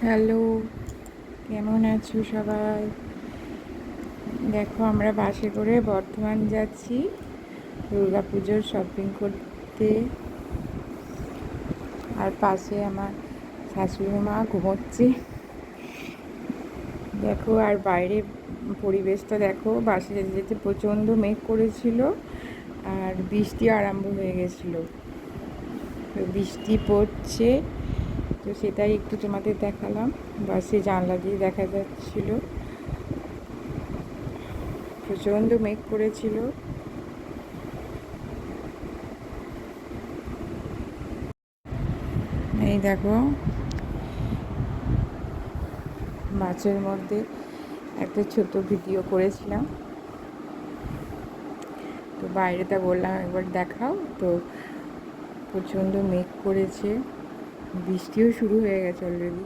Hello, কেমন আছো সবাই? দেখো, আমরা বাসে করে বর্ধমান যাচ্ছি দুর্গাপুজোর শপিং করতে। আর পাশে আমার শাশুড়ি মা ঘুমোচ্ছে। দেখো, আর বাইরে পরিবেশটা দেখো। বাসে যেতে যেতে প্রচণ্ড মেঘ করেছিল আর বৃষ্টি আরম্ভ হয়ে গেছিলো। তো বৃষ্টি পড়ছে, তো সেটাই একটু তোমাদের দেখালাম। বাসে জানলা দিয়ে দেখা যাচ্ছিল, প্রচণ্ড মেঘ করেছিল। এই দেখো, মাছের মধ্যে একটা ছোট ভিডিও করেছিলাম, তো বাইরেটা বললাম একবার দেখাও। তো প্রচণ্ড মেঘ করেছে, বৃষ্টিও শুরু হয়ে গেছে অলরেডি।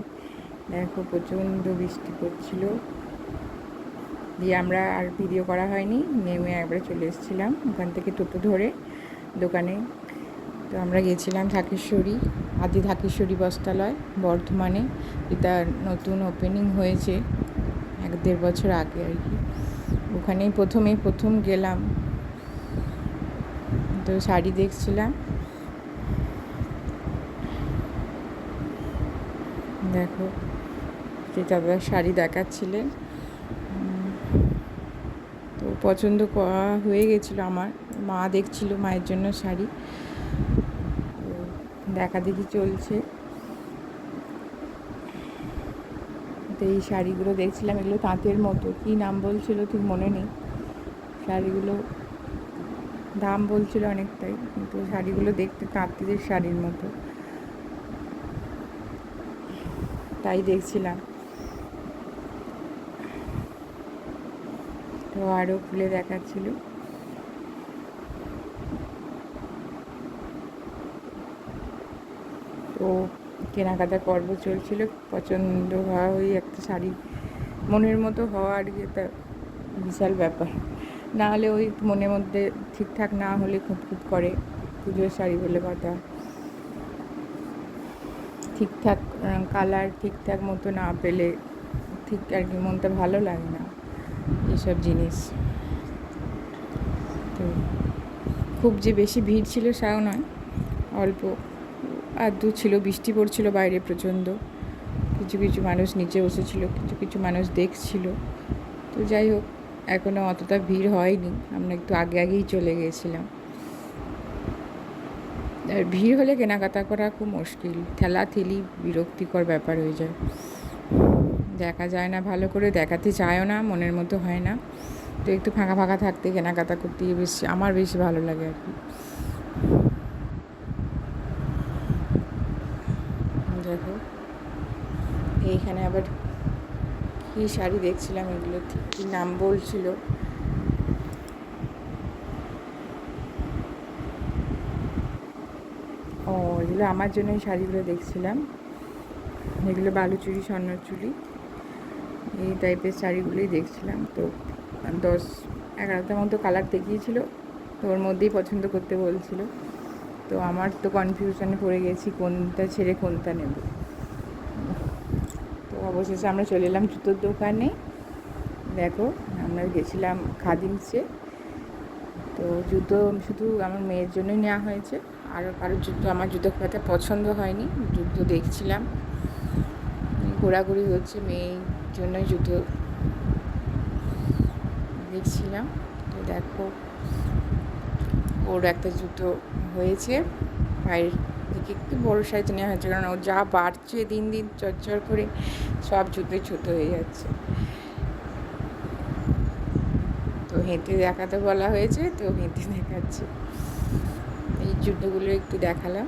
দেখো, প্রচণ্ড বৃষ্টি পড়ছিল। দিয়ে আমরা আর ভিডিও করা হয়নি, নেমে একবারে চলে এসেছিলাম ওখান থেকে টোটো ধরে দোকানে। তো আমরা গেছিলাম ঢাকেশ্বরী, আদি ঢাকেশ্বরী বস্ত্রালয় বর্ধমানে। এটা নতুন ওপেনিং হয়েছে 1-1.5 বছর আগে আর কি। ওখানেই প্রথম গেলাম। তো শাড়ি দেখছিলাম, দেখো যে দাদা শাড়ি দেখাচ্ছিলেন। তো পছন্দ করা হয়ে গেছিলো আমার। মা দেখছিল মায়ের জন্য শাড়ি, তো দেখা দেখি চলছে। তো এই শাড়িগুলো দেখছিলাম, এগুলো তাঁতের মতো, কী নাম বলছিল ঠিক মনে নেই। শাড়িগুলো দাম বলছিল অনেকটাই, কিন্তু শাড়িগুলো দেখতে তাঁতিদের শাড়ির মতো, তাই দেখছিলাম। তো আরও খুলে দেখাচ্ছিল। তো কেনাকাটা পর্ব চলছিল, পছন্দ হওয়া ওই একটা শাড়ি মনের মতো হওয়া আর কি, একটা বিশাল ব্যাপার। না হলে ওই মনের মধ্যে ঠিকঠাক না হলে খুঁতখুত করে। পুজোর শাড়ি বলে কথা, ঠিকঠাক কালার ঠিকঠাক মতো না পেলে ঠিক আর কি মনটা ভালো লাগে না এইসব জিনিস। তো খুব যে বেশি ভিড় ছিল সেও নয়, অল্প আধটু ছিল। বৃষ্টি পড়ছিল বাইরে প্রচণ্ড, কিছু কিছু মানুষ নিচে বসেছিল, কিছু কিছু মানুষ দেখছিল। তো যাই হোক, এখনও অতটা ভিড় হয়নি, আমরা একটু আগেই চলে গিয়েছিলাম। আর ভিড় হলে কেনাকাটা করা খুব মুশকিল, ঠেলাঠেলি বিরক্তিকর ব্যাপার হয়ে যায়। দেখা যায় না ভালো করে, দেখাতে চায়ও না, মনের মতো হয় না। তো একটু ফাঁকা ফাঁকা থাকতে কেনাকাটা করতে আমার বেশি ভালো লাগে আর কি। দেখো, এইখানে আবার কী শাড়ি দেখছিলাম, এগুলো ঠিক কী নাম বলছিল। ও, এগুলো আমার জন্য এই শাড়িগুলো দেখছিলাম। এগুলো বালুচুরি, স্বর্ণচুরি, এই টাইপের শাড়িগুলোই দেখছিলাম। তো 10-11টার মতো কালার দেখিয়েছিল, তো ওর মধ্যেই পছন্দ করতে বলছিল। তো আমার তো কনফিউশনে পড়ে গেছি কোনটা ছেড়ে কোনটা নেব। তো অবশেষে আমরা চলে এলাম জুতোর দোকানে। দেখো, আমরা গেছিলাম খাদিমসে। তো জুতো শুধু আমার মেয়ের জন্যই নেওয়া হয়েছে, আর কারোর জুতো, আমার জুতো খুব একটা পছন্দ হয়নি। জুতো দেখছিলাম, ঘোরাঘুরি হচ্ছে, মেয়ের জন্যই জুতো দেখছিলাম। তো দেখো, ওর একটা জুতো হয়েছে, পায়ের দিকে একটু বড়ো সাইজ নেওয়া হয়েছে, কারণ ও যা বাড়ছে দিন দিন চরচর করে, সব জুতোই ছোটো হয়ে যাচ্ছে। তো হেঁটে দেখাতে বলা হয়েছে, তো হেঁটে দেখাচ্ছে। এই জুতোগুলো একটু দেখালাম।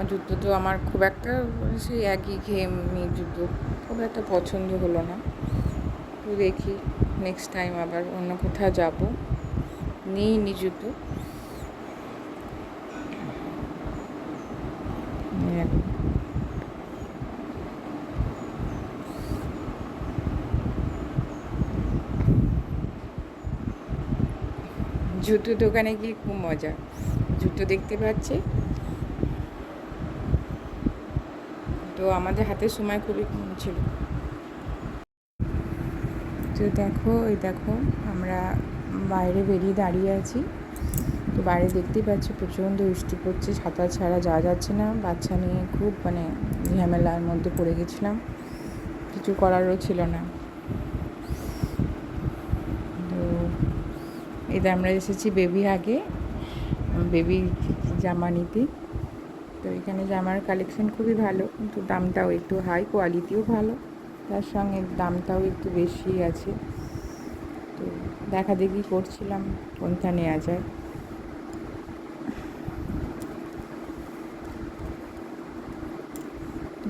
জুতো তো আমার খুব একটা, সেই একই ঘেয়েমি জুতো, খুব একটা পছন্দ হলো না। তো দেখি নেক্সট টাইম আবার অন্য কোথাও যাবো, নিইনি জুতো। জুতো দোকানে গিয়ে খুব মজা, জুতো দেখতে পাচ্ছে। তো আমাদের হাতে সময় খুবই কম ছিল। তো দেখো, এই দেখো আমরা বাইরে বেরিয়ে দাঁড়িয়ে আছি। তো বাইরে দেখতেই পাচ্ছি প্রচণ্ড বৃষ্টি পড়ছে, ছাতা ছাড়া যাওয়া যাচ্ছে না। বাচ্চা নিয়ে খুব ঝামেলার মধ্যে পড়ে গেছিলাম, কিছু করারও ছিল না। তো এটা আমরা এসেছি বেবি হাগে, বেবি জামা নিতে। তো এখানে জামার কালেকশন খুবই ভালো, কিন্তু দামটাও একটু হাই, কোয়ালিটিও ভালো, তার সঙ্গে দামটাও একটু বেশি আছে। তো দেখা দেখি করছিলাম কোনটা নেওয়া যায়।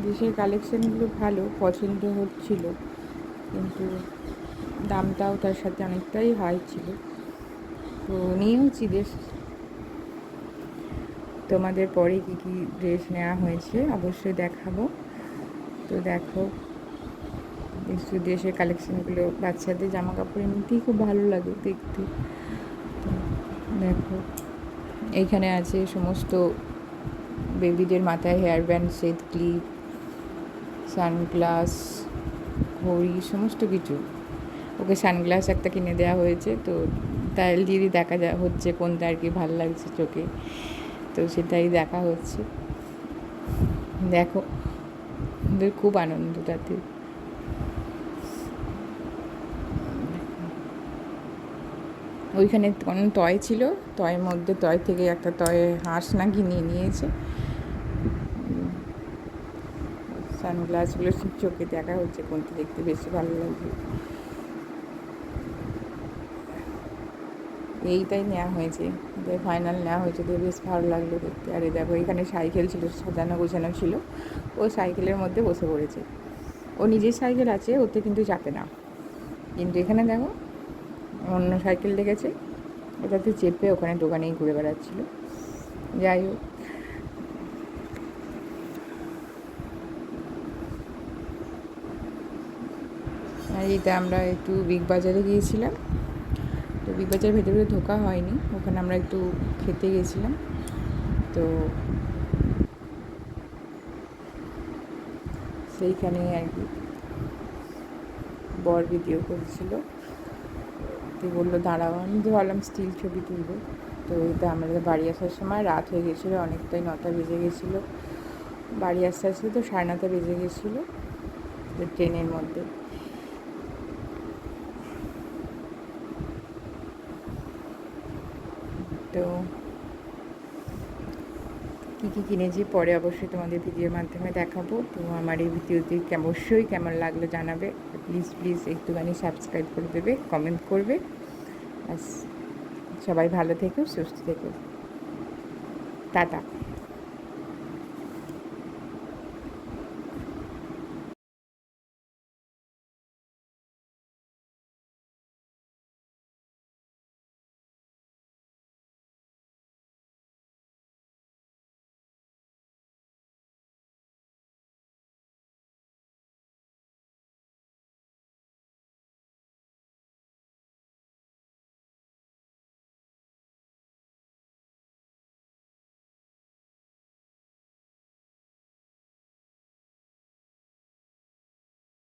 দেশের কালেকশানগুলো ভালো, পছন্দ হচ্ছিল, কিন্তু দামটাও তার সাথে অনেকটাই হাই ছিল। তো নিয়েওছি ড্রেস। তোমাদের পরে কী কী ড্রেস নেওয়া হয়েছে অবশ্যই দেখাবো। তো দেখো, দেশের কালেকশানগুলো, বাচ্চাদের জামা কাপড় এমনিতেই খুব ভালো লাগে দেখতে। তো দেখো, এইখানে আছে সমস্ত বেবিদের মাথায় hair band, set, clip, sunglass, ঘড়ি, সমস্ত কিছু। ওকে সানগ্লাস একটা কিনে দেওয়া হয়েছে, তো তাই দিয়ে দেখা হচ্ছে কোনটা আর কি ভালো লাগছে চোখে, তো সেটাই দেখা হচ্ছে। দেখো, ওদের খুব আনন্দ তাতে। ওইখানে কোনো টয় ছিল, টয়ের মধ্যে টয় থেকে একটা টয় হাঁস নাকি নিয়েছে। সানগ্লাসগুলো চোখে দেখা হচ্ছে কোনটা দেখতে বেশি ভালো লাগবে, এইটাই নেওয়া হয়েছে, ফাইনাল নেওয়া হয়েছে। বেশ ভালো লাগলো দেখতে। আর দেখো, এখানে সাইকেল ছিল, সাজানো গোছানো ছিল, ও সাইকেলের মধ্যে বসে পড়েছে। ও নিজের সাইকেল আছে, ওতে কিন্তু চাপে না। কিন্তু এখানে দেখো, অন্য সাইকেল দেখেছে, ওটাতে চেপে ওখানে দোকানেই ঘুরে বেড়াচ্ছিল। যাই হোক, আর এটা আমরা একটু বিগ বাজারে গিয়েছিলাম। তো বিগ বাজারের ভেতরে ঢোকা হয়নি, ওখানে আমরা একটু খেতে গেছিলাম। তো সেইখানে আর কি বর ভিডিও করেছিল, তো বললো দাঁড়াও, আমি ভাবলাম স্টিল ছবি তুলবো। তো এটা আমাদের বাড়ি আসার সময় রাত হয়ে গেছিলো, অনেকটাই 9টা বেজে গেছিলো। বাড়ি আসতে আসতে তো 9:30 বেজে গেছিলো ট্রেনের মধ্যে। তো কী কী কিনেছি পরে অবশ্যই তোমাদের ভিডিওর মাধ্যমে দেখাবো। তো আমার এই ভিডিওটি অবশ্যই কেমন লাগলো জানাবে। প্লিজ প্লিজ একটুখানি সাবস্ক্রাইব করে দেবে, কমেন্ট করবে। সবাই ভালো থেকো, সুস্থ থেকো, টাটা।